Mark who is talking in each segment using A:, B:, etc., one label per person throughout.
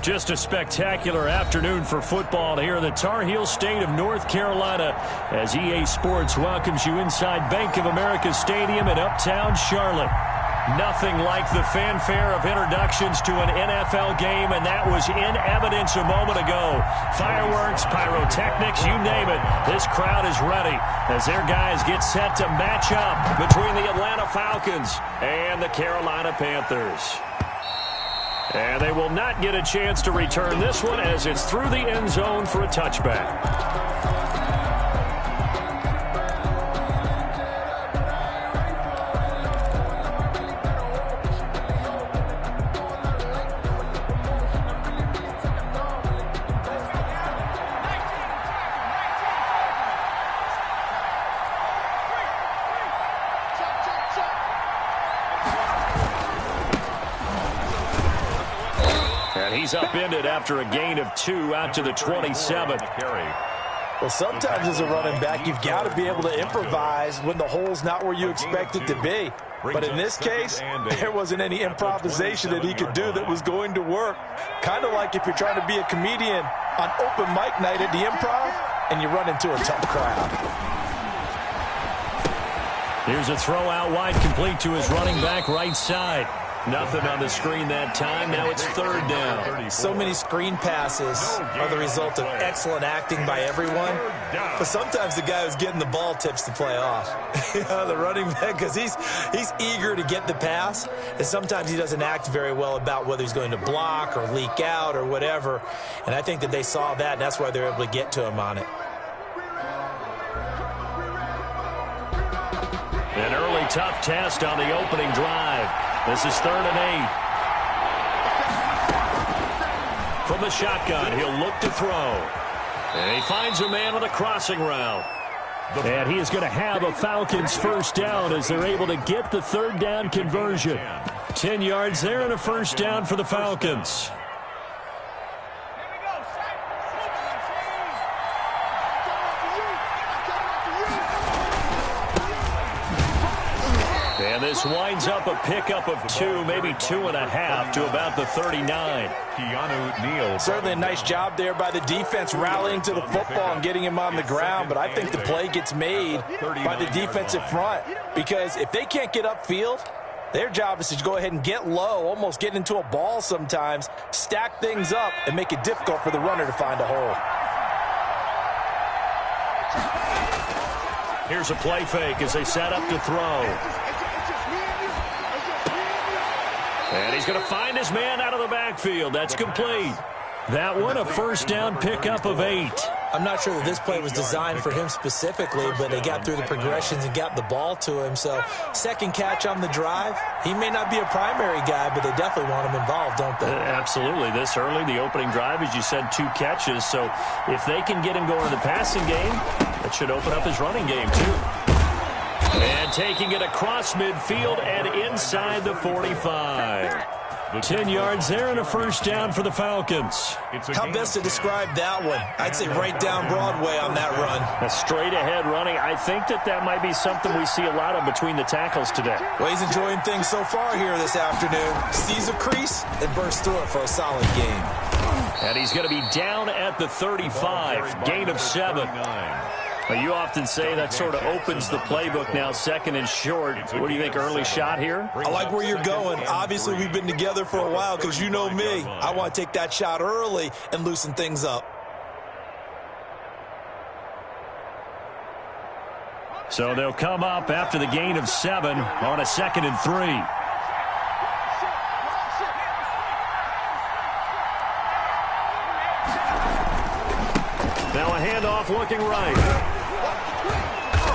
A: Just a spectacular afternoon for football here in the Tar Heel state of North Carolina as EA Sports welcomes you inside Bank of America Stadium in Uptown Charlotte. Nothing like the fanfare of introductions to an NFL game, and that was in evidence a moment ago. Fireworks, pyrotechnics, you name it. This crowd is ready as their guys get set to match up between the Atlanta Falcons and the Carolina Panthers. And they will not get a chance to return this one as it's through the end zone for a touchback. He's upended after a gain of 2 out to the 27.
B: Well, sometimes as a running back, you've got to be able to improvise when the hole's not where you expect it to be. But in this case, there wasn't any improvisation that he could do that was going to work. Kind of like if you're trying to be a comedian on open mic night at the Improv and you run into a tough crowd.
A: Here's a throw out wide, complete to his running back right side. Nothing on the screen that time. Now it's third down.
B: So many screen passes are the result of excellent acting by everyone. But sometimes the guy who's getting the ball tips the play off. The running back, because he's eager to get the pass. And sometimes he doesn't act very well about whether he's going to block or leak out or whatever. And I think that they saw that, and that's why they're able to get to him on it.
A: An early tough test on the opening drive. This is 3rd and 8. From the shotgun, he'll look to throw. And he finds a man on the crossing route. And he is going to have a Falcons first down as they're able to get the third down conversion. 10 yards there and a first down for the Falcons. And this winds up a pickup of 2, maybe 2.5 to about the 39.
B: Certainly a nice job there by the defense rallying to the football and getting him on the ground, but I think the play gets made by the defensive front because if they can't get upfield, their job is to go ahead and get low, almost get into a ball sometimes, stack things up, and make it difficult for the runner to find a hole.
A: Here's a play fake as they set up to throw. And he's going to find his man out of the backfield. That's complete. That one, a first down pickup of 8.
B: I'm not sure that this play was designed for him specifically, but they got through the progressions and got the ball to him. So, second catch on the drive. He may not be a primary guy, but they definitely want him involved, don't they?
A: Absolutely. This early, the opening drive, as you said, 2 catches. So, if they can get him going in the passing game, that should open up his running game, too. And taking it across midfield and inside the 45. 10 yards there and a first down for the Falcons.
B: How best to describe that one? I'd say right down Broadway on that run.
A: A straight ahead running. I think that might be something we see a lot of between the tackles today.
B: Well, he's enjoying things so far here this afternoon. Sees a crease and bursts through it for a solid game.
A: And he's going to be down at the 35. Gain of 7. You often say that sort of opens the playbook now, 2nd and short. What do you think, early shot here?
B: I like where you're going. Obviously, we've been together for a while because you know me. I want to take that shot early and loosen things up.
A: So they'll come up after the gain of 7 on a 2nd and 3. Now a handoff looking right.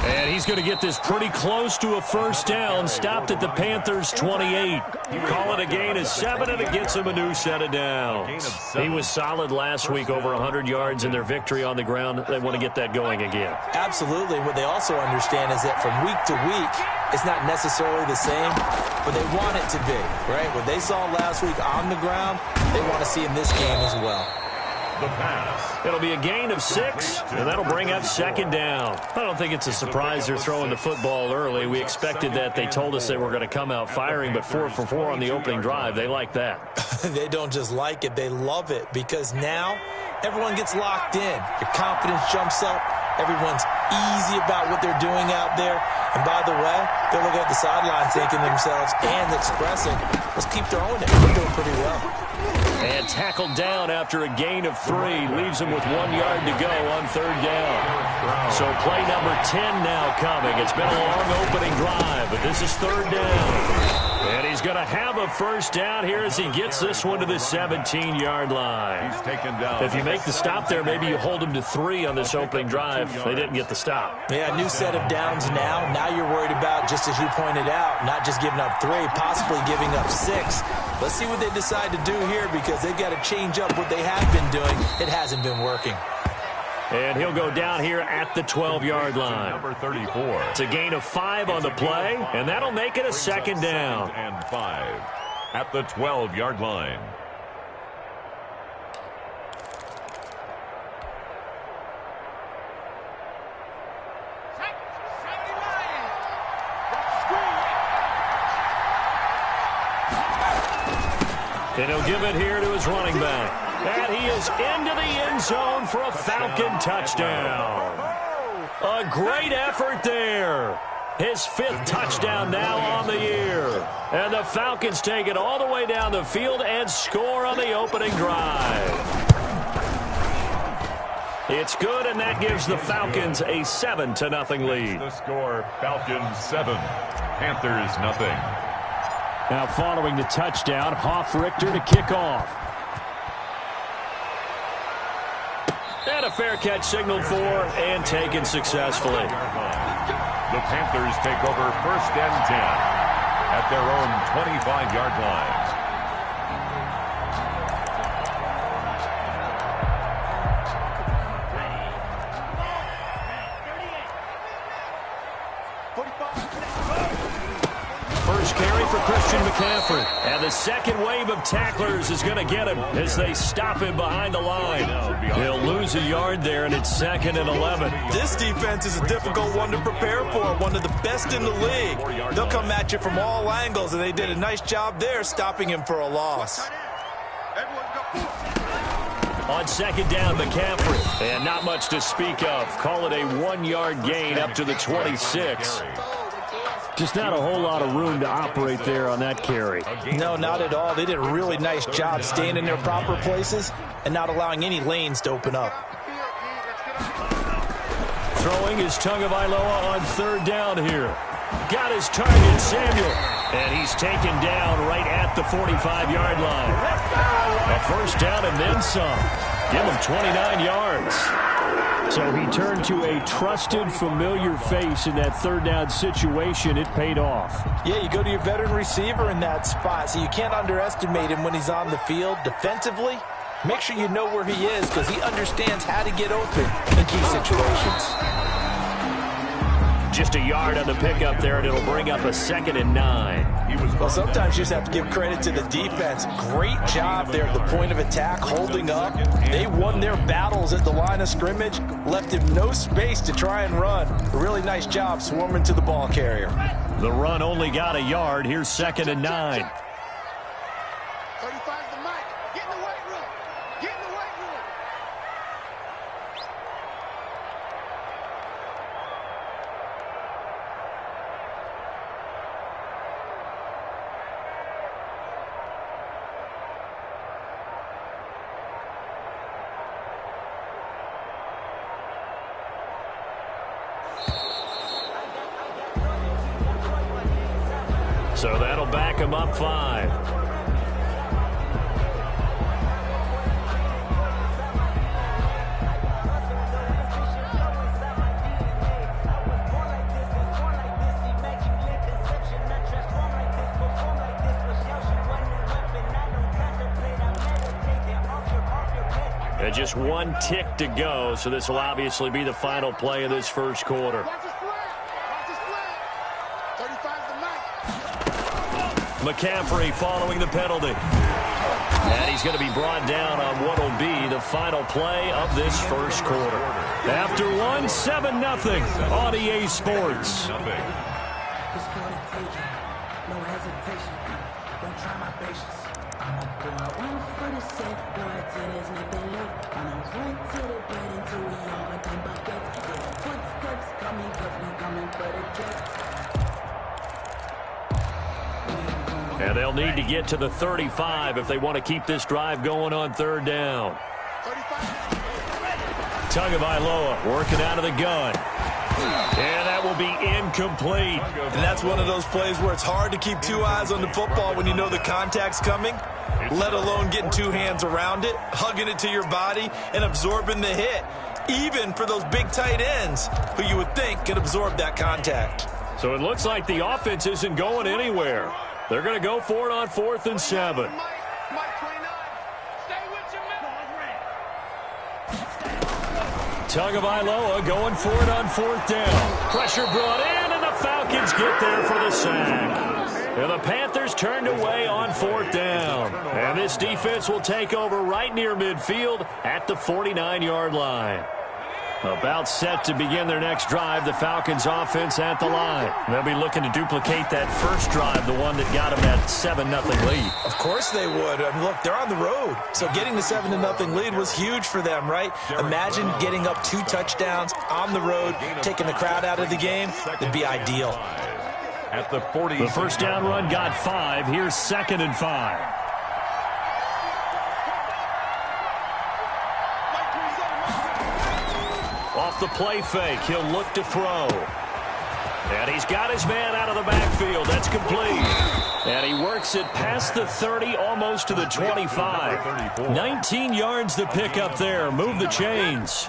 A: And he's going to get this pretty close to a first down. Stopped at the Panthers' 28. You call it a gain of 7, and it gets him a new set of downs. He was solid last week, over 100 yards in their victory on the ground. They want to get that going again.
B: Absolutely. What they also understand is that from week to week, it's not necessarily the same, but they want it to be, right? What they saw last week on the ground, they want to see in this game as well.
C: The pass.
A: It'll be a gain of 6, and that'll bring up second down. I don't think it's a surprise they're throwing the football early. We expected that. They told us they were going to come out firing, but 4 for 4 on the opening drive. They like that.
B: They don't just like it, they love it, because now everyone gets locked in. Your confidence jumps up. Everyone's easy about what they're doing out there. And by the way, they're looking at the sideline thinking themselves and expressing, let's keep throwing it. We're doing pretty well.
A: And tackled down after a gain of 3. Leaves him with 1 yard to go on third down. So play number 10 now coming. It's been a long opening drive, but this is third down. And he's going to have a first down here as he gets this one to the 17-yard line.
C: He's taken down.
A: If you make the stop there, maybe you hold him to 3 on this opening drive. They didn't get the stop.
B: Yeah, new set of downs now. Now you're worried about, just as you pointed out, not just giving up 3, possibly giving up 6. Let's see what they decide to do here, because they've got to change up what they have been doing. It hasn't been working.
A: And he'll go down here at the 12-yard line.
C: Number 34.
A: It's a gain of 5 on the play, and that'll make it a second down.
C: And 5 at the 12-yard line.
A: And he'll give it here to his running back. And he is into the end zone for a Falcon touchdown. A great effort there. His 5th touchdown now on the year. And the Falcons take it all the way down the field and score on the opening drive. It's good, and that gives the Falcons a 7-0 lead.
C: The score, Falcons 7, Panthers 0.
A: Now following the touchdown, Hoff-Richter to kick off. And a fair catch signaled for and taken successfully.
C: The Panthers take over 1st and 10 at their own 25-yard line.
A: First carry for Christian McCaffrey. And the second wave of tacklers is going to get him as they stop him behind the line. He'll lose a yard there, and it's 2nd and 11.
B: This defense is a difficult one to prepare for, one of the best in the league. They'll come at you from all angles, and they did a nice job there stopping him for a loss.
A: On 2nd down, McCaffrey. And not much to speak of. Call it a 1-yard gain up to the 26. Just not a whole lot of room to operate there on that carry.
B: No, not at all. They did a really nice job staying in their proper places and not allowing any lanes to open up.
A: Throwing is Tagovailoa on 3rd down here. Got his target, Samuel. And he's taken down right at the 45-yard line. A first down and then some. Give him 29 yards. So he turned to a trusted, familiar face in that 3rd down situation. It paid off.
B: Yeah, you go to your veteran receiver in that spot, so you can't underestimate him when he's on the field. Defensively, make sure you know where he is, because he understands how to get open in key situations.
A: Just a yard on the pickup there, and it'll bring up a 2nd and 9.
B: Well, sometimes you just have to give credit to the defense. Great job there at the point of attack, holding up. They won their battles at the line of scrimmage, left him no space to try and run. A really nice job swarming to the ball carrier.
A: The run only got a yard. Here's 2nd and 9. So that'll back him up 5. And just 1 tick to go, so this will obviously be the final play of this first quarter. McCaffrey following the penalty. And he's going to be brought down on what will be the final play of this first quarter. After one, 7-0 on EA Sports. And they'll need to get to the 35 if they want to keep this drive going on third down. Tagovailoa working out of the gun. And that will be incomplete.
B: And that's one of those plays where it's hard to keep two eyes on the football when you know the contact's coming, let alone getting two hands around it, hugging it to your body, and absorbing the hit, even for those big tight ends who you would think could absorb that contact.
A: So it looks like the offense isn't going anywhere. They're going to go for it on 4th and 7. Tagovailoa going for it on 4th down. Pressure brought in, and the Falcons get there for the sack. And the Panthers turned away on 4th down. And this defense will take over right near midfield at the 49-yard line. About set to begin their next drive, the Falcons offense at the line. They'll be looking to duplicate that first drive, the one that got them that 7-0 lead.
B: Of course they would. I mean, look, they're on the road. So getting the 7-0 lead was huge for them, right? Imagine getting up 2 touchdowns on the road, taking the crowd out of the game. It'd be ideal.
C: At the 40.
A: The first down run got 5. Here's 2nd and 5. Off the play fake, he'll look to throw. And he's got his man out of the backfield. That's complete. And he works it past the 30, almost to the 25. 19 yards to pick up there. Move the chains.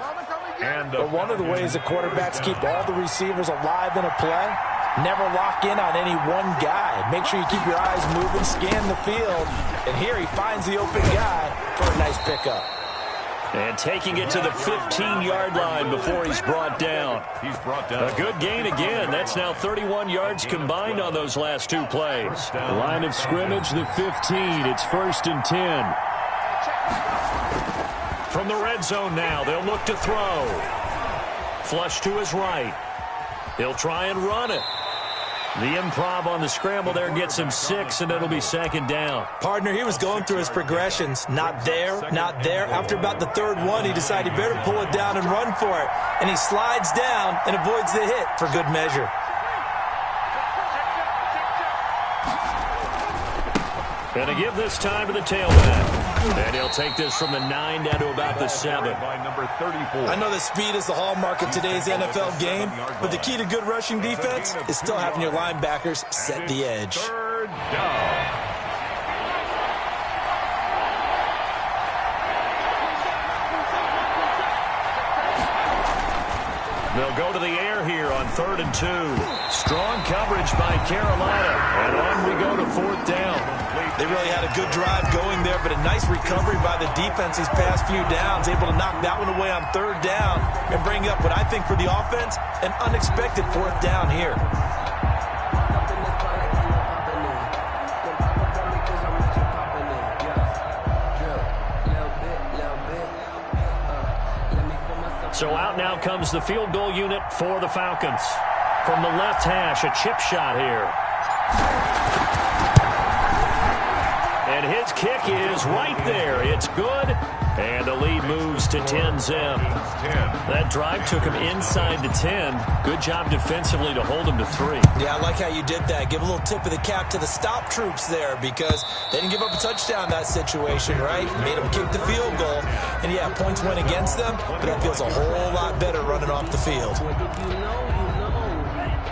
B: And one of the ways the quarterbacks keep all the receivers alive in a play, never lock in on any one guy. Make sure you keep your eyes moving, scan the field. And here he finds the open guy for a nice pickup.
A: And taking it to the 15-yard line before he's brought down. A good gain again. That's now 31 yards combined on those last 2 plays. Line of scrimmage, the 15. It's 1st and 10. From the red zone now, they'll look to throw. Flush to his right. He'll try and run it. The improv on the scramble there gets him 6, and it'll be 2nd down.
B: Partner, he was going through his progressions. Not there, not there. After about the 3rd one, he decided he better pull it down and run for it. And he slides down and avoids the hit for good measure.
A: And to give this time to the tailback. And he'll take this from the 9 down to about the 7.
C: By number 34.
B: I know that speed is the hallmark of today's NFL game, but the key to good rushing defense is still having your linebackers set the edge.
C: 3rd down.
A: They'll go to the air here on 3rd and 2. Strong coverage by Carolina. And on we go to 4th down.
B: They really had a good drive going there, but a nice recovery by the defense these past few downs, able to knock that one away on 3rd down and bring up what I think for the offense, an unexpected 4th down here.
A: So out now comes the field goal unit for the Falcons. From the left hash, a chip shot here. And his kick is right there. It's good. And the lead moves to 10-zip. That drive took him inside the 10. Good job defensively to hold him to 3.
B: Yeah, I like how you did that. Give a little tip of the cap to the stop troops there because they didn't give up a touchdown in that situation, right? Made them kick the field goal. And, yeah, points went against them, but that feels a whole lot better running off the field.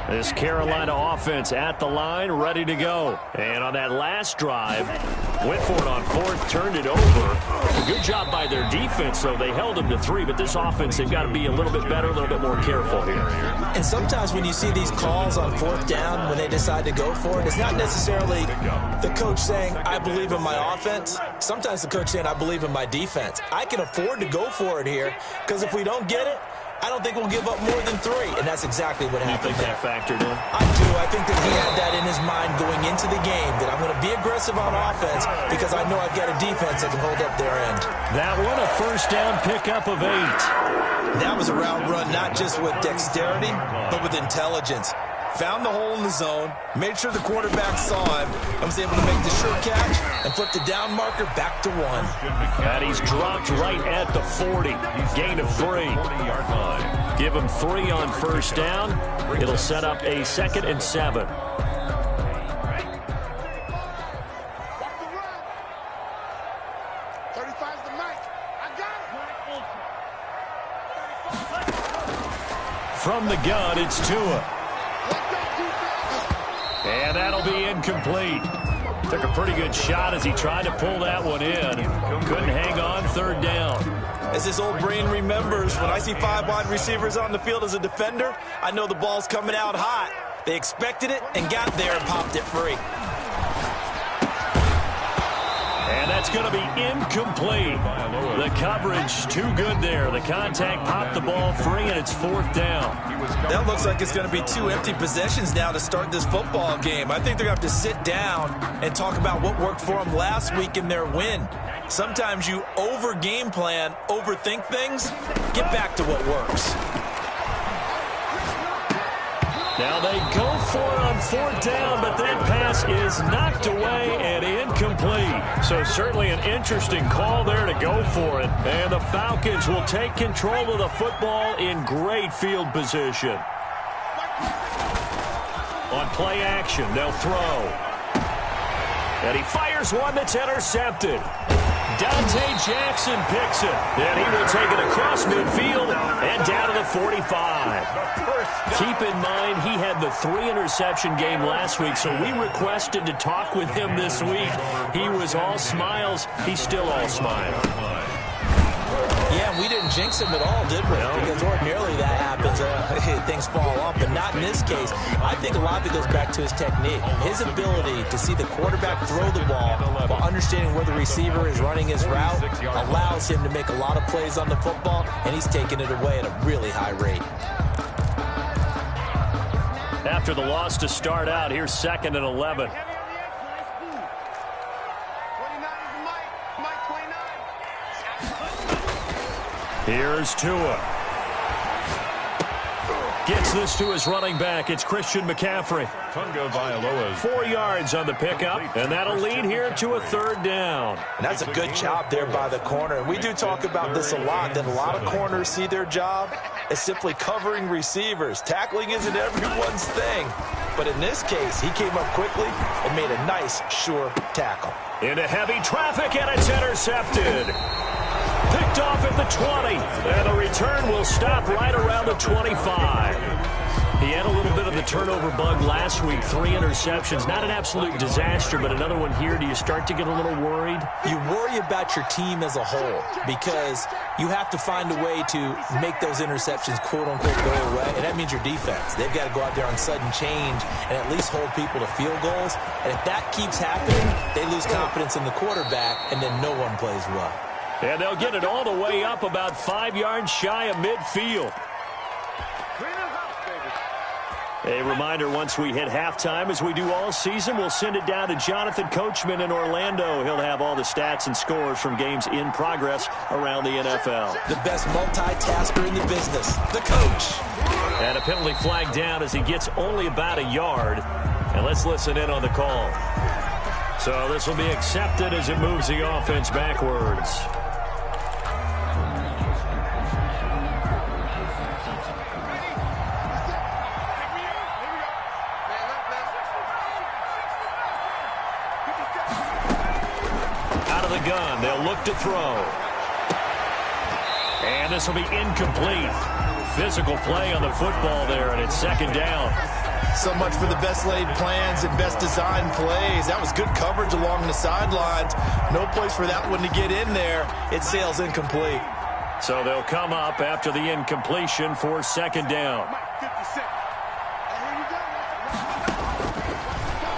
A: This Carolina offense at the line, ready to go. And on that last drive, went for it on 4th, turned it over. Good job by their defense, though. They held them to 3, but this offense, they've got to be a little bit better, a little bit more careful here.
B: And sometimes when you see these calls on 4th down, when they decide to go for it, it's not necessarily the coach saying, I believe in my offense. Sometimes the coach saying, I believe in my defense. I can afford to go for it here because if we don't get it, I don't think we'll give up more than 3, and that's exactly what happened.
A: You think that factored in?
B: I do. I think that he had that in his mind going into the game, that I'm going to be aggressive on offense because I know I've got a defense that can hold up their end.
A: That one, a first down pickup of 8.
B: That was a route run not just with dexterity, but with intelligence. Found the hole in the zone, made sure the quarterback saw him, and was able to make the sure catch and flip the down marker back to 1.
A: And he's dropped right at the 40. Gain of 3. Give him 3 on first down. It'll set up a 2nd and 7. From the gun, it's Tua. And that'll be incomplete. Took a pretty good shot as he tried to pull that one in. Couldn't hang on, 3rd down.
B: As his old brain remembers, when I see 5 wide receivers on the field as a defender, I know the ball's coming out hot. They expected it and got there and popped it free.
A: And that's going to be incomplete. The coverage too good there. The contact popped the ball free, and it's 4th down.
B: That looks like it's going to be 2 empty possessions now to start this football game. I think they're going to have to sit down and talk about what worked for them last week in their win. Sometimes you over-game plan, overthink things. Get back to what works.
A: Now they go for it on 4th down, but that pass is knocked away and incomplete. So certainly an interesting call there to go for it. And the Falcons will take control of the football in great field position. On play action, they'll throw. And he fires one that's intercepted. Dante Jackson picks it. And he will take it across midfield and down to the 45. Keep in mind, he had the 3-interception game last week, so we requested to talk with him this week. He was all smiles. He's still all smiles.
B: Yeah, we didn't jinx him at all, did we? No. Because ordinarily that happens. Things fall off, but not in this case. I think a lot of it goes back to his technique. His ability to see the quarterback throw the ball while understanding where the receiver is running his route allows him to make a lot of plays on the football, and he's taking it away at a really high rate.
A: After the loss to start out, here's 2nd and 11. Here's Tua. Gets this to his running back. It's Christian McCaffrey. 4 yards on the pickup, and that'll lead here to a 3rd down.
B: And that's a good job there by the corner. And we do talk about this a lot, that a lot of corners see their job as simply covering receivers. Tackling isn't everyone's thing. But in this case, he came up quickly and made a nice, sure tackle.
A: Into heavy traffic, and it's intercepted. Picked off at the 20, and the return will stop right around the 25. He had a little bit of the turnover bug last week, 3 interceptions. Not an absolute disaster, but another one here. Do you start to get a little worried?
B: You worry about your team as a whole because you have to find a way to make those interceptions, quote-unquote, go away, and that means your defense. They've got to go out there on sudden change and at least hold people to field goals, and if that keeps happening, they lose confidence in the quarterback, and then no one plays well.
A: And they'll get it all the way up about 5 yards shy of midfield. A reminder, once we hit halftime, as we do all season, we'll send it down to Jonathan Coachman in Orlando. He'll have all the stats and scores from games in progress around the NFL.
B: The best multitasker in the business, the coach.
A: And a penalty flag down as he gets only about a yard. And let's listen in on the call. So this will be accepted as it moves the offense backwards. Gun. They'll look to throw. And this will be incomplete. Physical play on the football there, and it's 2nd down.
B: So much for the best laid plans and best designed plays. That was good coverage along the sidelines. No place for that one to get in there. It sails incomplete.
A: So they'll come up after the incompletion for 2nd down.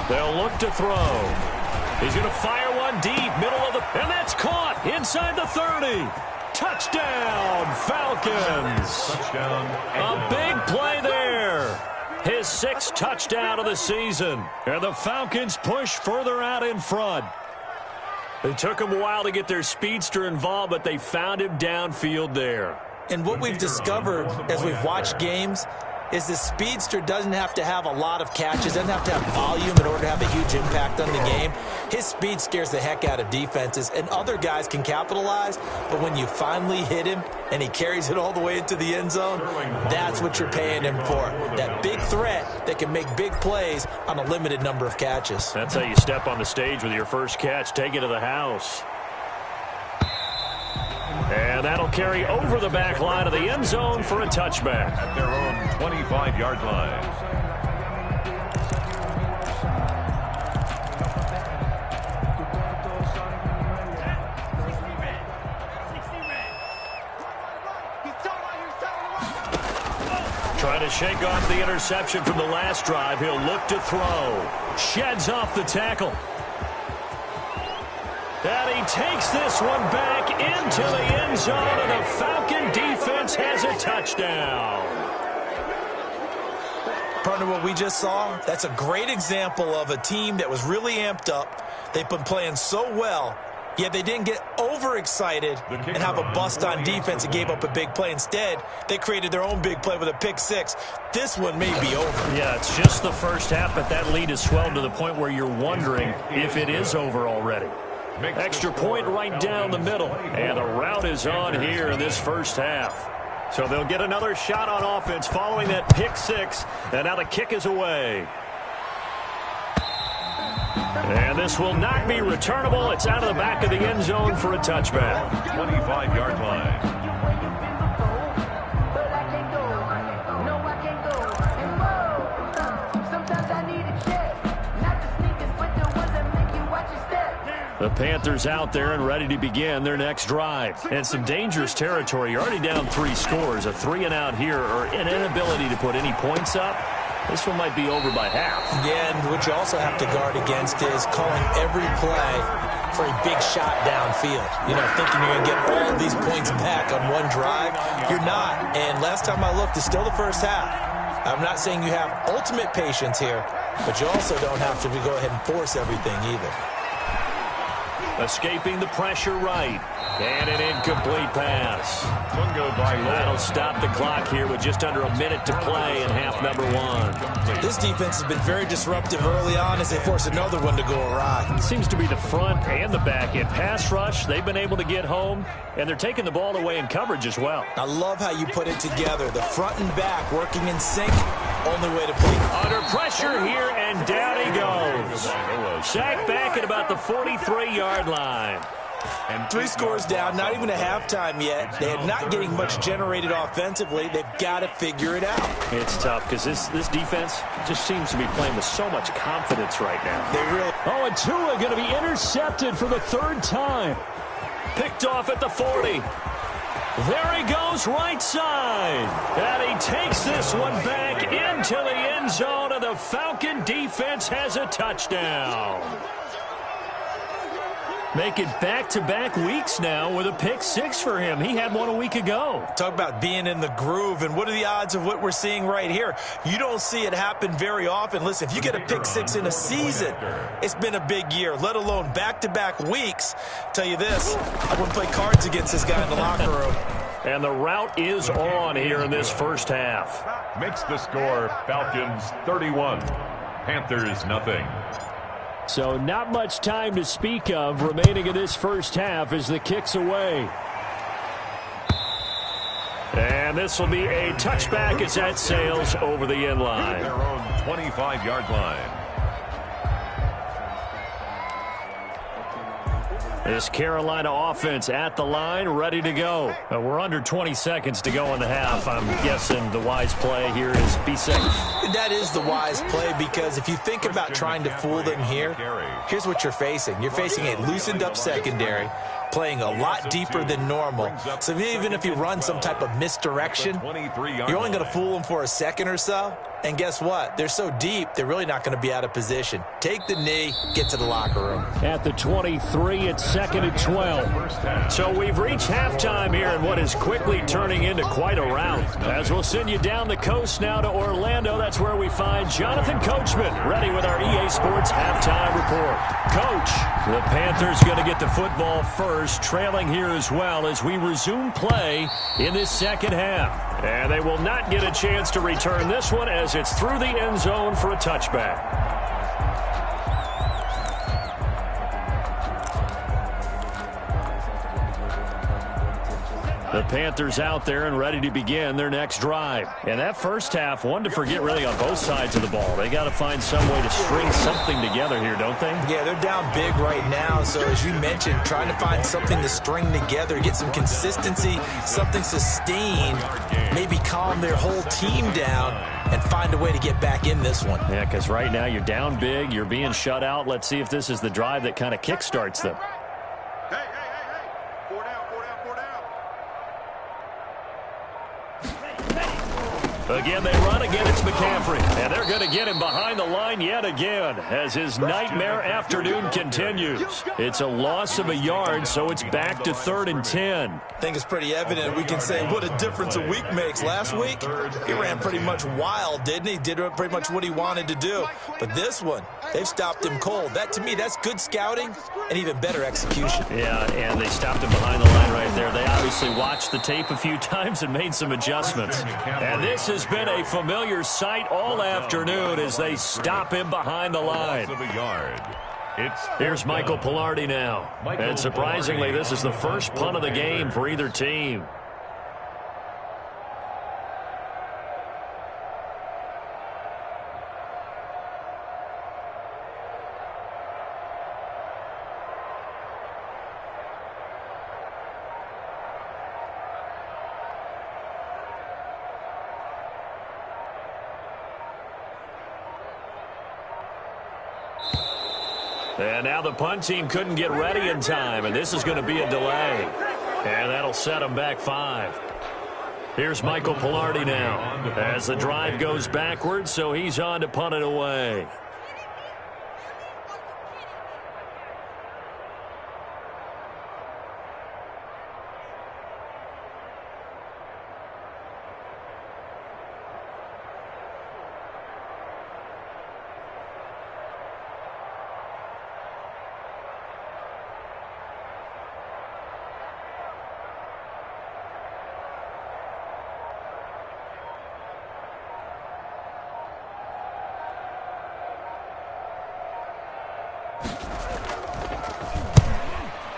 A: They'll look to throw. He's going to fire one deep, middle of the... And that's caught inside the 30. Touchdown, Falcons.
C: Touchdown.
A: A big play there. His 6th touchdown of the season. And the Falcons push further out in front. It took them a while to get their speedster involved, but they found him downfield there.
B: And what we've discovered as we've watched games is the speedster doesn't have to have a lot of catches, doesn't have to have volume in order to have a huge impact on the game. His speed scares the heck out of defenses, and other guys can capitalize, but when you finally hit him and he carries it all the way into the end zone, that's what you're paying him for. That big threat that can make big plays on a limited number of catches.
A: That's how you step on the stage with your first catch. Take it to the house. And that'll carry over the back line of the end zone for a touchback.
C: At their own 25-yard line.
A: Trying to shake off the interception from the last drive. He'll look to throw. Sheds off the tackle. And he takes this one back into the end zone, and the Falcon defense has a touchdown.
B: Partner, what we just saw, that's a great example of a team that was really amped up. They've been playing so well, yet they didn't get overexcited and have a bust on defense and gave up a big play. Instead, they created their own big play with a pick six. This one may be over.
A: Yeah, it's just the first half, but that lead has swelled to the point where you're wondering if it is over already. Extra point right down the middle, and the route is on here in this first half. So they'll get another shot on offense following that pick six, and now the kick is away. And this will not be returnable. It's out of the back of the end zone for a touchback.
C: 25-yard line.
A: The Panthers out there and ready to begin their next drive. And some dangerous territory. You're already down 3 scores. A 3-and-out here, or an inability to put any points up. This one might be over by half.
B: Yeah, and what you also have to guard against is calling every play for a big shot downfield. You know, thinking you're going to get all of these points back on one drive. You're not. And last time I looked, it's still the first half. I'm not saying you have ultimate patience here, but you also don't have to go ahead and force everything either.
A: Escaping the pressure right. And an incomplete pass. That'll stop the clock here with just under a minute to play in half number 1.
B: This defense has been very disruptive early on as they force another one to go awry.
A: It seems to be the front and the back end. Pass rush, they've been able to get home, and they're taking the ball away in coverage as well.
B: I love how you put it together. The front and back working in sync. Only way to beat.
A: Under pressure here, and down he goes. Sacked back at about the 43-yard line.
B: And 3 scores down, not even a halftime yet. They're not getting much generated offensively. They've got to figure it out.
A: It's tough because this defense just seems to be playing with so much confidence right now.
B: They really.
A: Oh, and Tua going to be intercepted for the 3rd time. Picked off at the 40. There he goes right side. And he takes this one back into the end zone, and the Falcon defense has a touchdown. Make it back-to-back weeks now with a pick 6 for him. He had one a week ago.
B: Talk about being in the groove, and what are the odds of what we're seeing right here? You don't see it happen very often. Listen, if you get a pick 6 in a season, it's been a big year, let alone back-to-back weeks. Tell you this, I wouldn't play cards against this guy in the locker room.
A: And the route is on here in this first half.
C: Makes the score Falcons 31, Panthers nothing.
A: So not much time to speak of remaining in this first half as the kick's away. And this will be a touchback as that sails over the end line.
C: Their own 25-yard line.
A: This Carolina offense at the line, ready to go. We're under 20 seconds to go in the half. I'm guessing the wise play here is be safe.
B: That is the wise play, because if you think about trying to fool them here, here's what you're facing. You're facing a loosened up secondary. playing a lot deeper than normal. So even if you run some type of misdirection, you're only going to fool them for a second or so. And guess what? They're so deep, they're really not going to be out of position. Take the knee, get to the locker room.
A: At the 23, it's 2nd and 12. So we've reached halftime here in what is quickly turning into quite a rout. As we'll send you down the coast now to Orlando, that's where we find Jonathan Coachman, ready with our EA Sports halftime report. Coach, the Panthers going to get the football first, trailing here as well as we resume play in this second half. And they will not get a chance to return this one as it's through the end zone for a touchback. The Panthers out there and ready to begin their next drive. And that first half, one to forget really on both sides of the ball. They got to find some way to string something together here, don't they?
B: Yeah, they're down big right now. So as you mentioned, trying to find something to string together, get some consistency, something sustained, maybe calm their whole team down and find a way to get back in this one.
A: Yeah, because right now you're down big, you're being shut out. Let's see if this is the drive that kind of kickstarts them. Again, they run. Again, it's McCaffrey. And they're going to get him behind the line yet again as his nightmare afternoon continues. It's a loss of a yard, so it's back to 3rd and 10.
B: I think it's pretty evident. We can say what a difference a week makes. Last week, he ran pretty much wild, didn't he? Did pretty much what he wanted to do. But this one, they've stopped him cold. That, to me, that's good scouting and even better execution.
A: Yeah, and they stopped him behind the line right there. They obviously watched the tape a few times and made some adjustments. And this has been a familiar sight all afternoon as they stop him behind the line. Here's Michael Pilardi now. And surprisingly, this is the first punt of the game for either team. And now the punt team couldn't get ready in time, and this is going to be a delay. And that'll set them back 5. Here's Michael Pilardi now as the drive goes backwards, so he's on to punt it away.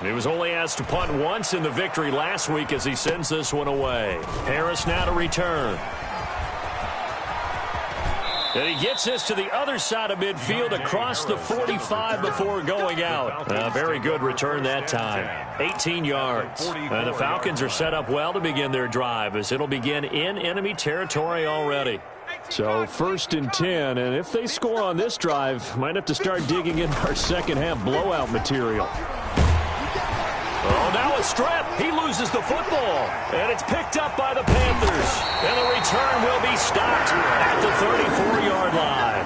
A: He was only asked to punt once in the victory last week as he sends this one away. Harris now to return. And he gets this to the other side of midfield across the 45 before going out. A very good return that time. 18 yards. And the Falcons are set up well to begin their drive as it'll begin in enemy territory already. So 1st and 10, and if they score on this drive, might have to start digging in our second half blowout material. Oh, now a strip. He loses the football, and it's picked up by the Panthers. And the return will be stopped at the 34-yard line.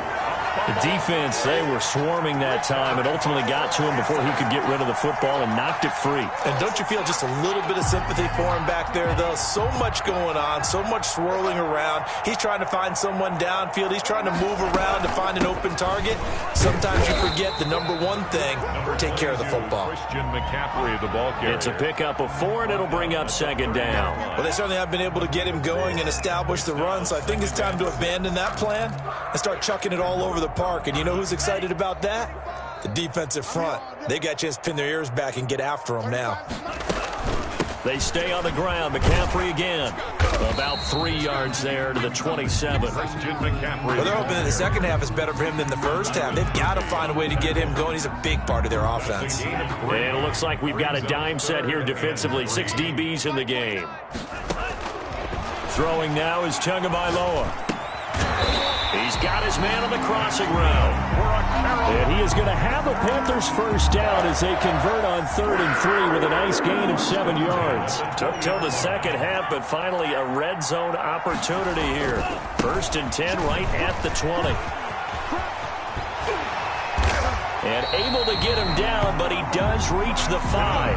A: The defense, they were swarming that time and ultimately got to him before he could get rid of the football and knocked it free.
B: And don't you feel just a little bit of sympathy for him back there, though? So much going on, so much swirling around. He's trying to find someone downfield. He's trying to move around to find an open target. Sometimes you forget the number one thing, take care of the football.
C: McCaffrey, the ball carrier.
A: It's a pickup of 4, and it'll bring up 2nd down.
B: Well, they certainly have been able to get him going and establish the run, so I think it's time to abandon that plan and start chucking it all over the park. And you know who's excited about that? The defensive front. They got a chance to pin their ears back and get after him now.
A: They stay on the ground. McCaffrey again. About 3 yards there to the 27.
B: Well, they're hoping that the second half is better for him than the first half. They've got to find a way to get him going. He's a big part of their offense.
A: And it looks like we've got a dime set here defensively. 6 DBs in the game. Throwing now is Tagovailoa. He's got his man on the crossing route. And he is going to have a Panthers first down as they convert on 3rd and 3 with a nice gain of 7 yards. Took till the second half, but finally a red zone opportunity here. 1st and 10 right at the 20. And able to get him down, but he does reach the 5.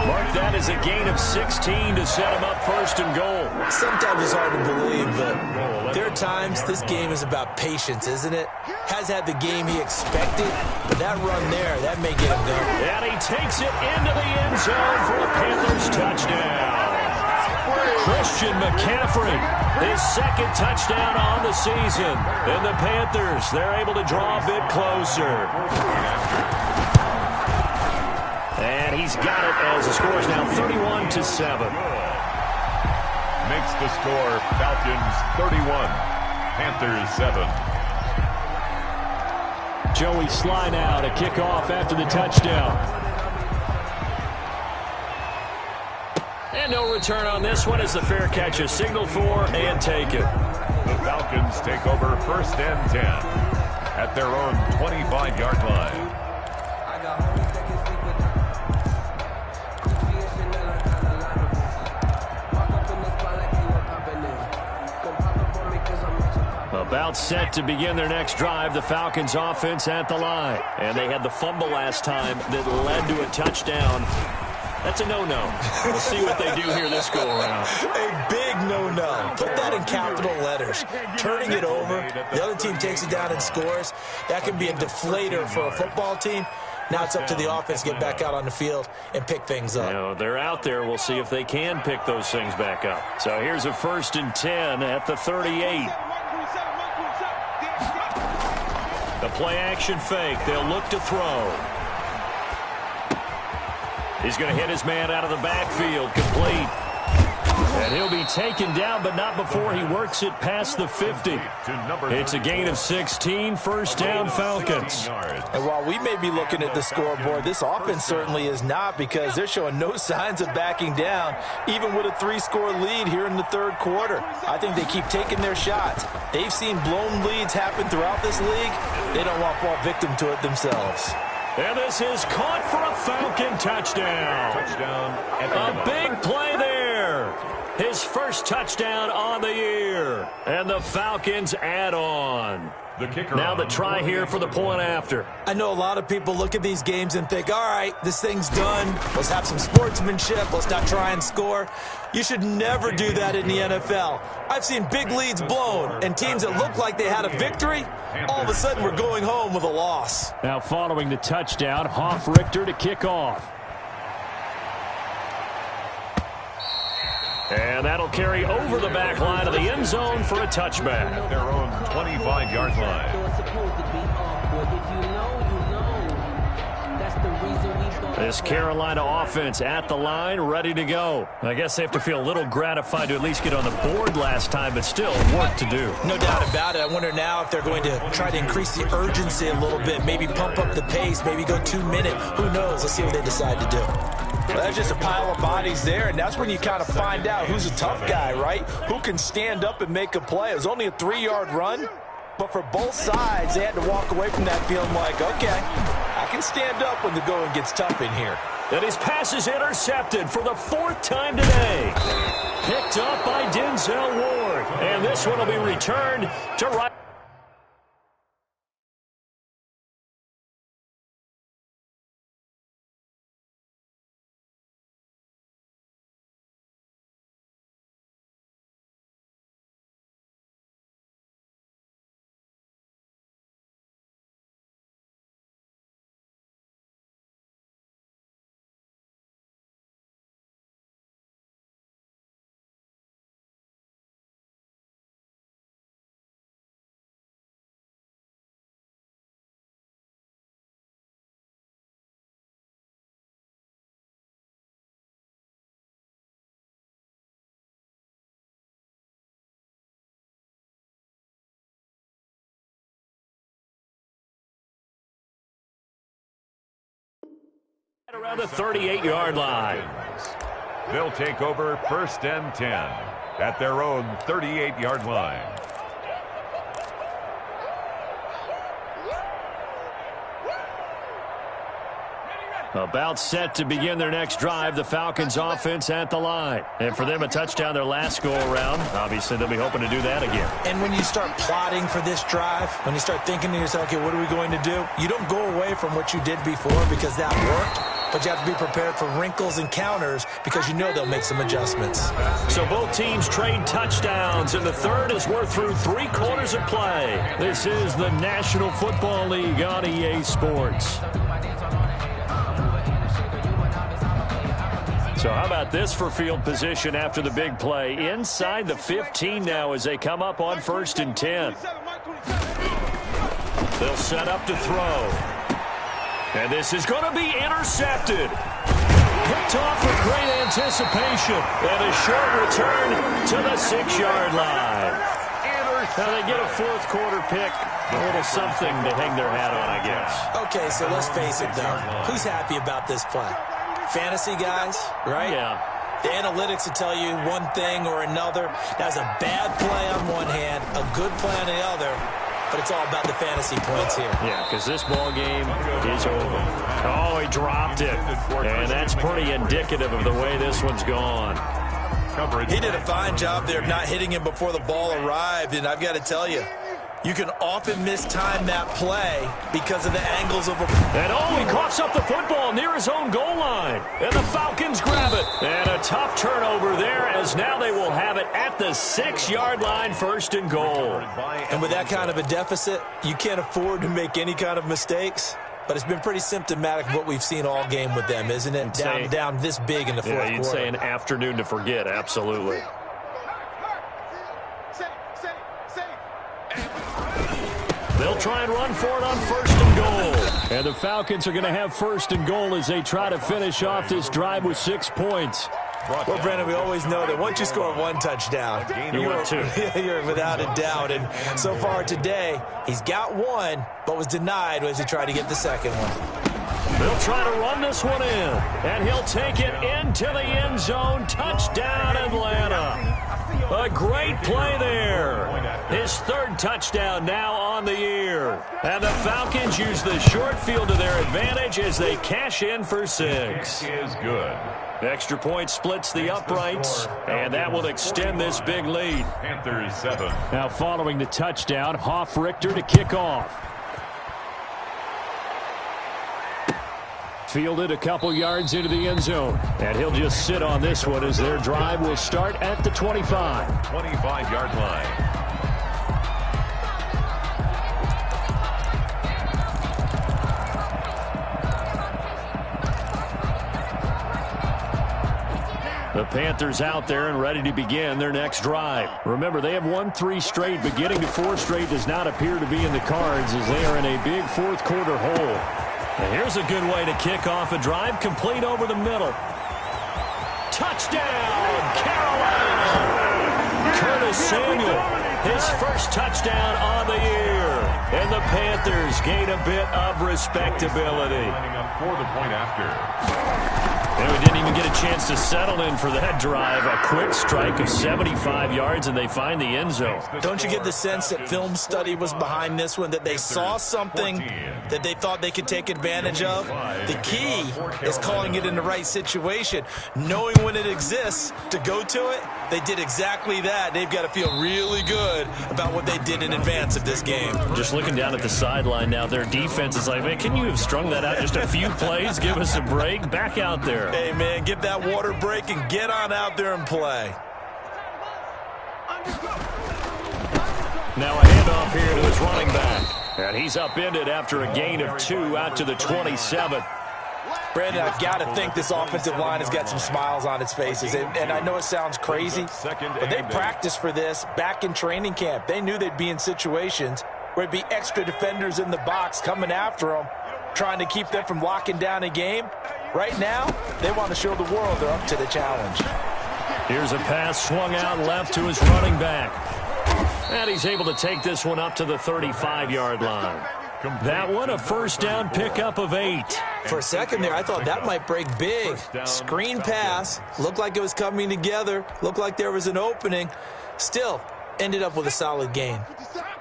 A: Mark that as a gain of 16 to set him up 1st and goal.
B: Sometimes it's hard to believe, but there are times this game is about patience, isn't it? Has had the game he expected, but that run there, that may get him going.
A: And he takes it into the end zone for a Panthers touchdown. Christian McCaffrey, his 2nd touchdown on the season. And the Panthers, they're able to draw a bit closer. And he's got it as the score is now 31-7.
C: Makes the score Falcons 31, Panthers 7.
A: Joey Sly now to kick off after the touchdown. And no return on this one as the fair catch is signaled for and taken.
C: The Falcons take over 1st and 10 at their own 25-yard line.
A: About set to begin their next drive, the Falcons offense at the line. And they had the fumble last time that led to a touchdown. That's a no-no. We'll see what they do here this go-around.
B: A big no-no. Put that in capital letters. Turning it over, the other team takes it down and scores. That can be a deflator for a football team. Now it's up to the offense to get back out on the field and pick things up.
A: You know, they're out there. We'll see if they can pick those things back up. So here's a 1st and 10 at the 38. The play-action fake. They'll look to throw. He's going to hit his man out of the backfield. Complete. And he'll be taken down, but not before he works it past the 50. It's a gain of 16, 1st down Falcons.
B: And while we may be looking at the scoreboard, this offense certainly is not, because they're showing no signs of backing down, even with a 3-score lead here in the 3rd quarter. I think they keep taking their shots. They've seen blown leads happen throughout this league. They don't want to fall victim to it themselves.
A: And this is caught for a Falcon touchdown. A big play there. His 1st touchdown on the year. And the Falcons add on.
C: The kicker
A: now the try here for the point after.
B: I know a lot of people look at these games and think, all right, this thing's done. Let's have some sportsmanship. Let's not try and score. You should never do that in the NFL. I've seen big leads blown, and teams that look like they had a victory, all of a sudden we're going home with a loss.
A: Now following the touchdown, Hoff-Richter to kick off. And that'll carry over the back line of the end zone for a touchback.
C: At their own 25-yard line.
A: This Carolina offense at the line, ready to go. I guess they have to feel a little gratified to at least get on the board last time, but still work to do.
B: No doubt about it. I wonder now if they're going to try to increase the urgency a little bit, maybe pump up the pace, maybe go 2-minute. Who knows? Let's see what they decide to do. Well, that's just a pile of bodies there, and that's when you kind of find out who's a tough guy, right? Who can stand up and make a play. It was only a 3-yard run, but for both sides, they had to walk away from that feeling like, okay, I can stand up when the going gets tough in here.
A: And his pass is intercepted for the 4th time today. Picked up by Denzel Ward. And this one will be returned to right. Around the 38-yard line.
C: They'll take over 1st and 10 at their own 38-yard line.
A: About set to begin their next drive, the Falcons offense at the line. And for them, a touchdown their last go-around. Obviously, they'll be hoping to do that again.
B: And when you start plotting for this drive, when you start thinking to yourself, okay, what are we going to do? You don't go away from what you did before because that worked, but you have to be prepared for wrinkles and counters because you know they'll make some adjustments.
A: So both teams trade touchdowns, and the third as we're through 3 quarters of play. This is the National Football League on EA Sports. So how about this for field position after the big play? Inside the 15 now as they come up on 1st and 10. They'll set up to throw. And this is going to be intercepted. Picked off with great anticipation. And a short return to the 6-yard line. Now they get a 4th quarter pick. A little something to hang their hat on, I guess.
B: Okay, so let's face it, though. Who's happy about this play? Fantasy guys, right?
A: Yeah.
B: The analytics will tell you one thing or another. That's a bad play on one hand, a good play on the other, but it's all about the fantasy points here.
A: Yeah, because this ball game is over. Oh, he dropped it. And that's pretty indicative of the way this one's gone.
B: He did a fine job there of not hitting him before the ball arrived, and I've got to tell you, you can often mistime that play because of the angles of a...
A: And he coughs up the football near his own goal line. And the Falcons grab it. And a tough turnover there as now they will have it at the 6-yard line, 1st and goal.
B: And with that kind of a deficit, you can't afford to make any kind of mistakes. But it's been pretty symptomatic of what we've seen all game with them, isn't it? Down this big in the 4th quarter.
A: Yeah, you'd say an afternoon to forget, absolutely. They'll try and run for it on 1st and goal. And the Falcons are going to have 1st and goal as they try to finish off this drive with 6 points.
B: Well, Brandon, we always know that once you score 1 touchdown, you're without a doubt. And so far today, he's got 1, but was denied as he tried to get the 2nd one.
A: They'll try to run this one in, and he'll take it into the end zone. Touchdown, Atlanta. A great play there. His 3rd touchdown now on the year. And the Falcons use the short field to their advantage as they cash in for 6.
C: Is good.
A: Extra point splits the uprights, and that will extend this big lead.
C: Panthers 7.
A: Now following the touchdown, Richter to kick off. Fielded a couple yards into the end zone. And he'll just sit on this one as their drive will start at the 25.
C: 25-yard line.
A: The Panthers out there and ready to begin their next drive. Remember, they have won 3 straight, but getting to 4 straight does not appear to be in the cards as they are in a big 4th quarter hole. And here's a good way to kick off a drive, complete over the middle. Touchdown, Carolina! Curtis Samuel, his 1st touchdown on the year. And the Panthers gain a bit of respectability.
C: Lining up for the point after.
A: And we didn't even get a chance to settle in for that drive. A quick strike of 75 yards, and they find the end zone.
B: Don't you get the sense that film study was behind this one, that they saw something that they thought they could take advantage of? The key is calling it in the right situation, knowing when it exists to go to it. They did exactly that. They've got to feel really good about what they did in advance of this game.
A: Just looking down at the sideline now, their defense is like, man, can you have strung that out just a few plays? Give us a break. Back out there.
B: Hey, man, get that water break and get on out there and play.
A: Now a handoff here to his running back. And he's upended after a gain of 2 out to the 27.
B: Brandon, I've got to think this offensive line has got some smiles on its faces. And I know it sounds crazy, but they practiced for this back in training camp. They knew they'd be in situations where it'd be extra defenders in the box coming after them, trying to keep them from locking down a game. Right now, they want to show the world they're up to the challenge.
A: Here's a pass swung out left to his running back. And he's able to take this one up to the 35-yard line. That one, a 1st down pickup of 8.
B: For a second there, I thought that might break big. Screen pass. Looked like it was coming together. Looked like there was an opening. Still, ended up with a solid gain.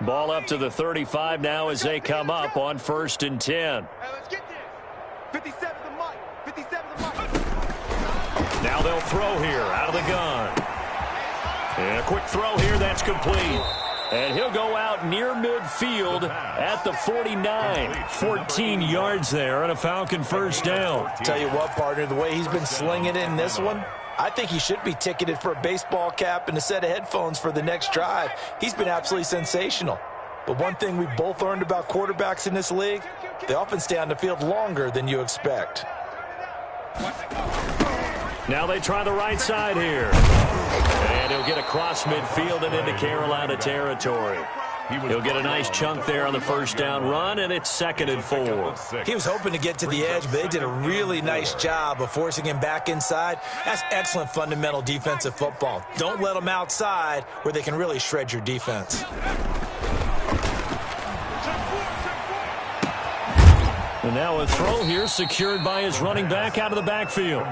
A: Ball up to the 35 now as they come up on 1st and 10.
D: Hey, let's get there. 57 to Mike.
A: Now they'll throw here out of the gun. And a quick throw here, that's complete. And he'll go out near midfield at the 49. 14 yards there and a Falcon first down.
B: Tell you what, partner, the way he's been slinging it in this one, I think he should be ticketed for a baseball cap and a set of headphones for the next drive. He's been absolutely sensational. But one thing we've both learned about quarterbacks in this league, they often stay on the field longer than you expect.
A: Now they try the right side here. And he'll get across midfield and into Carolina territory. He'll get a nice chunk there on the first down run, and it's 2nd and 4.
B: He was hoping to get to the edge, but they did a really nice job of forcing him back inside. That's excellent fundamental defensive football. Don't let them outside where they can really shred your defense.
A: And now a throw here secured by his running back out of the backfield.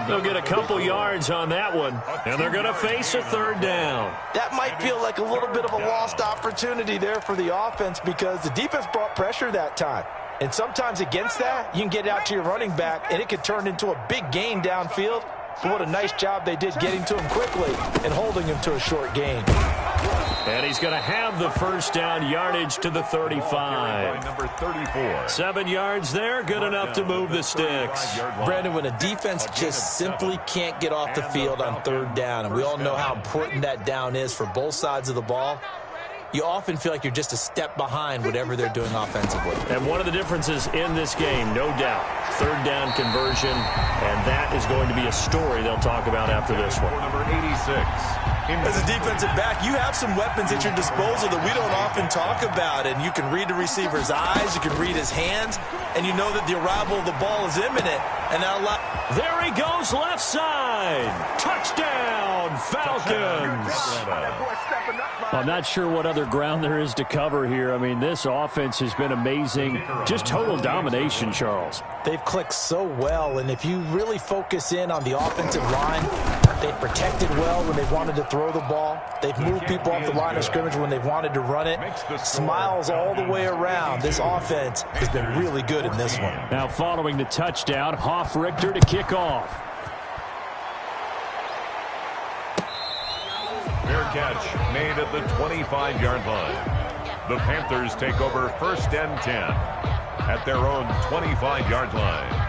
A: They'll get a couple yards on that one, and they're going to face a 3rd down.
B: That might feel like a little bit of a lost opportunity there for the offense because the defense brought pressure that time. And sometimes against that, you can get out to your running back, and it could turn into a big gain downfield. But what a nice job they did getting to him quickly and holding him to a short gain.
A: And he's going to have the first down yardage to the 35.
C: Number 34.
A: 7 yards there, good enough to move the sticks.
B: Brandon, when a defense just simply can't get off the field on 3rd down, and we all know how important that down is for both sides of the ball, you often feel like you're just a step behind whatever they're doing offensively.
A: And one of the differences in this game, no doubt, 3rd down conversion, and that is going to be a story they'll talk about after this one.
C: Number 86.
B: As a defensive back, you have some weapons at your disposal that we don't often talk about, and you can read the receiver's eyes, you can read his hands, and you know that the arrival of the ball is imminent. And
A: there he goes, left side. Touchdown, Falcons. I'm not sure what other ground there is to cover here. I mean, this offense has been amazing. Just total domination, Charles.
B: They've clicked so well, and if you really focus in on the offensive line, they've protected well when they've wanted to throw the ball. They've moved people off the line of scrimmage when they've wanted to run it. Smiles all the way around. This offense has been really good in this one.
A: Now following the touchdown, Richter to kick off.
C: Fair catch made at the 25-yard line. The Panthers take over 1st and 10 at their own 25-yard line.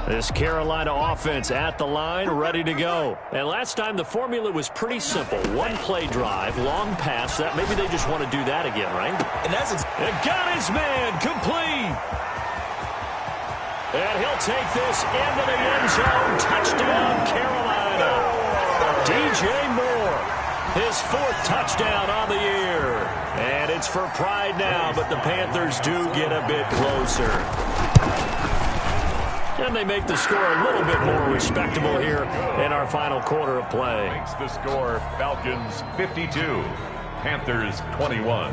A: This Carolina offense at the line, ready to go. And last time the formula was pretty simple. One play drive, long pass. That maybe they just want to do that again, right?
B: And that's
A: it. Got his man, complete. And he'll take this into the end zone. Touchdown, Carolina. DJ Moore, his 4th touchdown on the year. And it's for pride now, but the Panthers do get a bit closer. And they make the score a little bit more respectable here in our final quarter of play.
C: Makes the score Falcons 52, Panthers 21.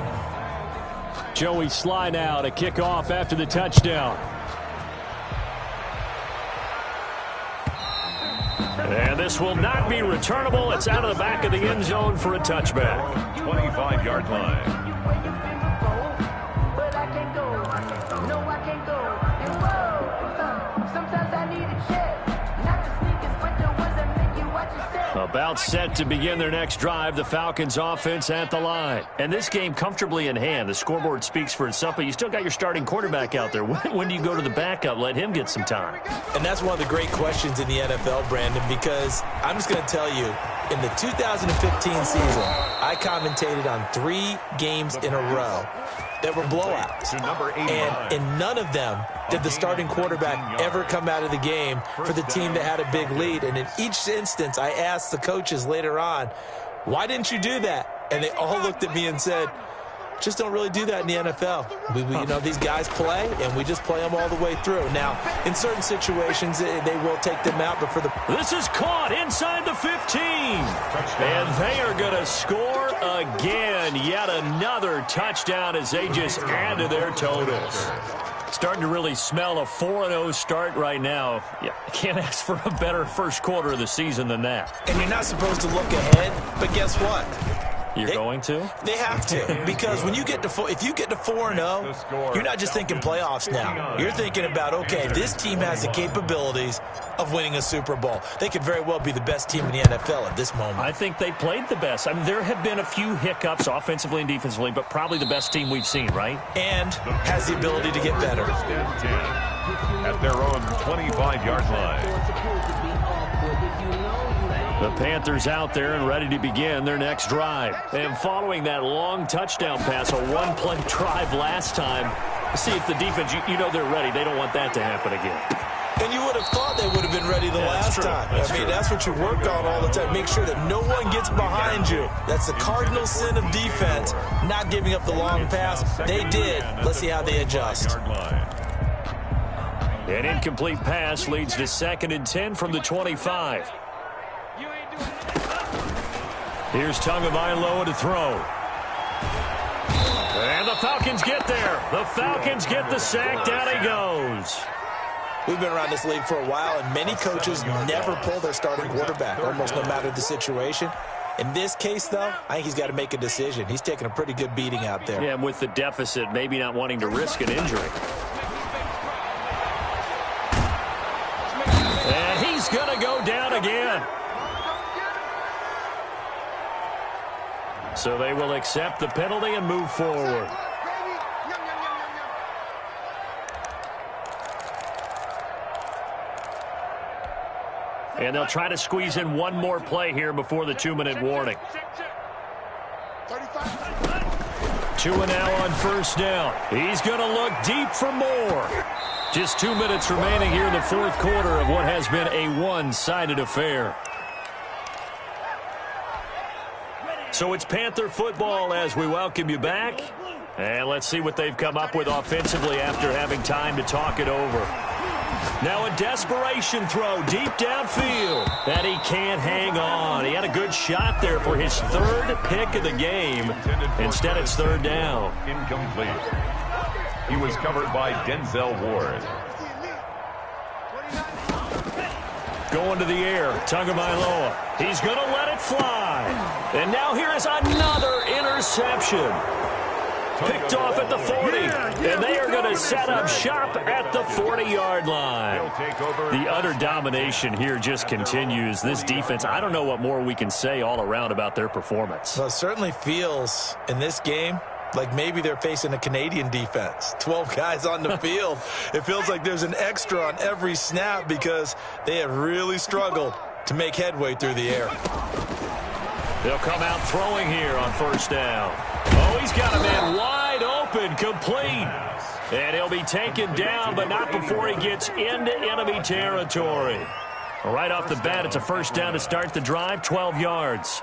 A: Joey Sly now to kick off after the touchdown. And this will not be returnable. It's out of the back of the end zone for a touchback.
C: 25-yard line.
A: About set to begin their next drive, the Falcons offense at the line. And this game comfortably in hand. The scoreboard speaks for itself, but you still got your starting quarterback out there. When do you go to the backup? Let him get some time.
B: And that's one of the great questions in the NFL, Brandon, because I'm just going to tell you, in the 2015 season, I commentated on 3 games in a row that were blowouts. And in none of them did the starting quarterback ever come out of the game for the team that had a big lead. And in each instance, I asked the coaches later on, why didn't you do that? And they all looked at me and said, just don't really do that in the NFL. You know, these guys play, and we just play them all the way through. Now, in certain situations, they will take them out, but for the...
A: This is caught inside the 15. And they are going to score again. Yet another touchdown as they just add to their totals. Starting to really smell a 4-0 start right now. Yeah, can't ask for a better first quarter of the season than that.
B: And you're not supposed to look ahead, but guess what?
A: You're going to?
B: They have to, because when you get to if you get to 4-0, you're not just thinking playoffs now. You're thinking about, okay, this team has the capabilities of winning a Super Bowl. They could very well be the best team in the NFL at this moment.
A: I think they played the best. I mean, there have been a few hiccups offensively and defensively, but probably the best team we've seen, right?
B: And has the ability to get better.
C: At their own 25-yard line.
A: The Panthers out there and ready to begin their next drive. And following that long touchdown pass, a one-play drive last time, see if the defense, you know they're ready. They don't want that to happen again.
B: And you would have thought they would have been ready the last time. That's what you work on all the time. Make sure that no one gets behind you. That's the cardinal sin of defense, not giving up the long pass. They did. Let's see how they adjust.
A: An incomplete pass leads to 2nd and 10 from the 25. Here's Tagovailoa to throw. And the Falcons get there. The Falcons get the sack. Down he goes.
B: We've been around this league for a while, and many coaches never pull their starting quarterback, almost no matter the situation. In this case, though, I think he's got to make a decision. He's taking a pretty good beating out there.
A: Yeah, and with the deficit, maybe not wanting to risk an injury. And he's going to go down again. So they will accept the penalty and move forward. And they'll try to squeeze in one more play here before the 2-minute warning. 2 and now on first down. He's going to look deep for more. Just 2 minutes remaining here in the fourth quarter of what has been a one-sided affair. So it's Panther football as we welcome you back. And let's see what they've come up with offensively after having time to talk it over. Now a desperation throw deep downfield. And he can't hang on. He had a good shot there for his 3rd pick of the game. Instead, it's 3rd down.
C: Incomplete. He was covered by Denzel Ward.
A: Going to the air, Tagovailoa. He's going to let it fly. And now here is another interception. Picked off at the 40. And they are going to set up shop at the 40-yard line. The utter domination here just continues. This defense, I don't know what more we can say all around about their performance.
B: Well, it certainly feels in this game like maybe they're facing a Canadian defense. 12 guys on the field. It feels like there's an extra on every snap because they have really struggled to make headway through the air.
A: They'll come out throwing here on first down. Oh, he's got a man wide open, complete. And he'll be taken down, but not before he gets into enemy territory. Right off the bat, it's a first down to start the drive, 12 yards.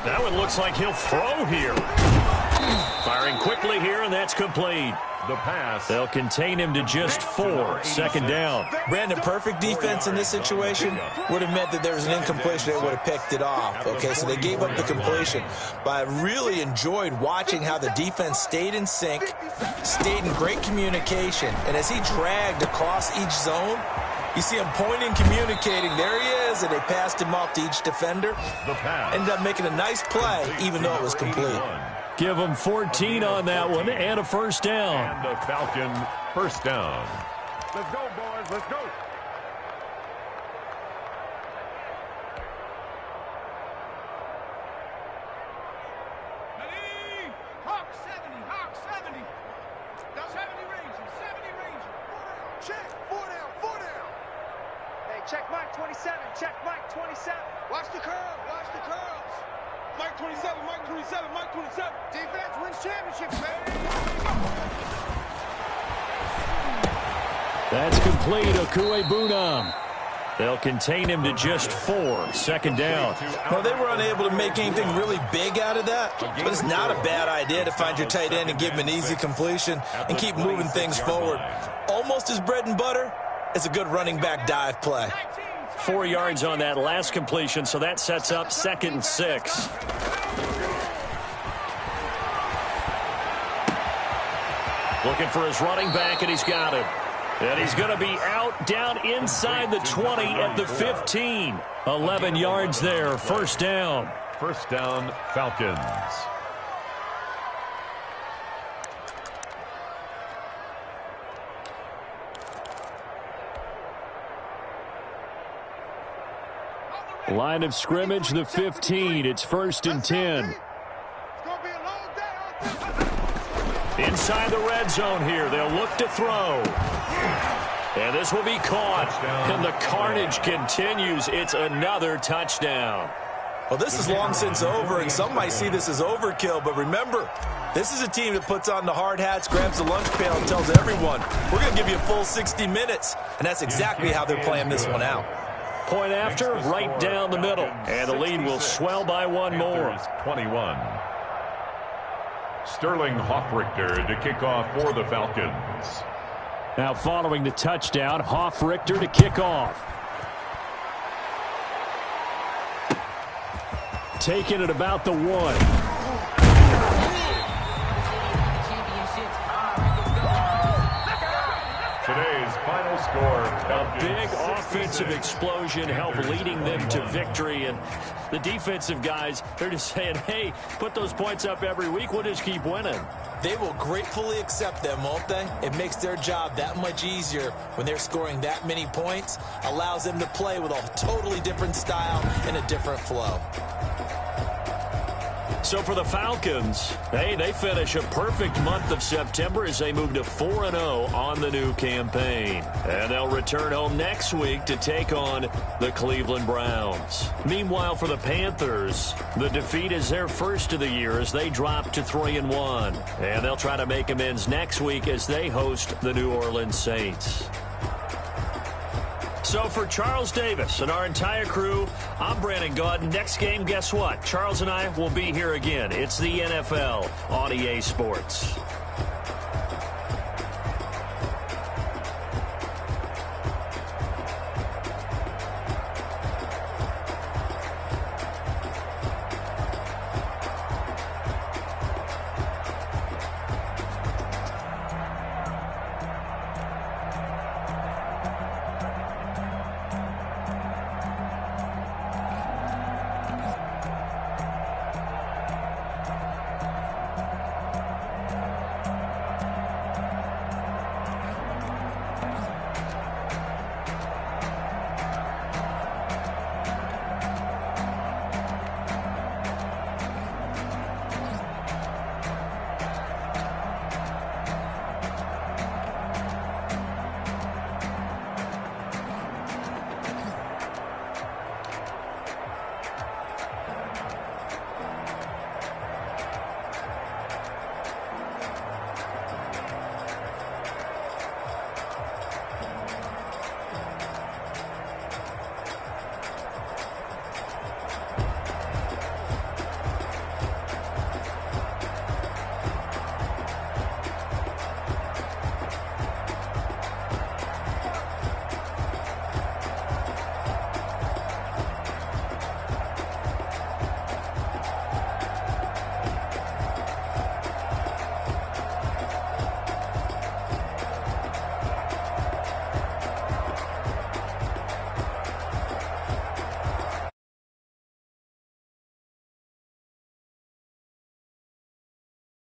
A: That one looks like he'll throw here. Firing quickly here, and that's complete.
C: The pass.
A: They'll contain him to just 4. Second down.
B: Brandon, perfect defense in this situation would have meant that there was an incompletion. They would have picked it off. Okay, so they gave up the completion. But I really enjoyed watching how the defense stayed in sync, stayed in great communication. And as he dragged across each zone, you see him pointing, communicating. There he is, and they passed him off to each defender. Ended up making a nice play, even though it was complete.
A: Give them 14 on that one and a first down.
C: And the Falcon first down.
D: Let's go, boys. Let's go.
E: Hawk 70, Hawk 70. 70 Ranger, 70 Ranger. Check, 4 down, 4 down. Hey, check Mike 27, check Mike 27. Watch the curls, watch the curls. Mike 27, Mike 27, Mike 27. Defense wins championships, baby.
A: That's complete. Okuebunam. They'll contain him to just 4. Second down.
B: Well, they were unable to make anything really big out of that, but it's not a bad idea to find your tight end and give him an easy completion and keep moving things forward. Almost as bread and butter as a good running back dive play.
A: 4 yards on that last completion, so that sets up 2nd and 6. Looking for his running back, and he's got him. And he's going to be out down inside the 20 at the 15. 11 yards there, first down.
C: First down, Falcons.
A: Line of scrimmage, the 15. It's first and 10. Inside the red zone here. They'll look to throw. And this will be caught. And the carnage continues. It's another touchdown.
B: Well, this is long since over, and some might see this as overkill. But remember, this is a team that puts on the hard hats, grabs the lunch pail, and tells everyone, we're going to give you a full 60 minutes. And that's exactly how they're playing this one out.
A: Point after, right down the middle. And the lead will swell by one more.
C: 21. Sterling Hoffrichter to kick off for the Falcons.
A: Now following the touchdown, Hoffrichter to kick off. Taking it about the 1.
C: Today's final score.
A: A big offensive explosion helped leading them to victory. And the defensive guys, they're just saying, hey, put those points up every week. We'll just keep winning.
B: They will gratefully accept them, won't they? It makes their job that much easier when they're scoring that many points. Allows them to play with a totally different style and a different flow.
A: So for the Falcons, hey, they finish a perfect month of September as they move to 4-0 on the new campaign. And they'll return home next week to take on the Cleveland Browns. Meanwhile, for the Panthers, the defeat is their first of the year as they drop to 3-1. And they'll try to make amends next week as they host the New Orleans Saints. So for Charles Davis and our entire crew, I'm Brandon Gaudin. Next game, guess what? Charles and I will be here again. It's the NFL on EA Sports.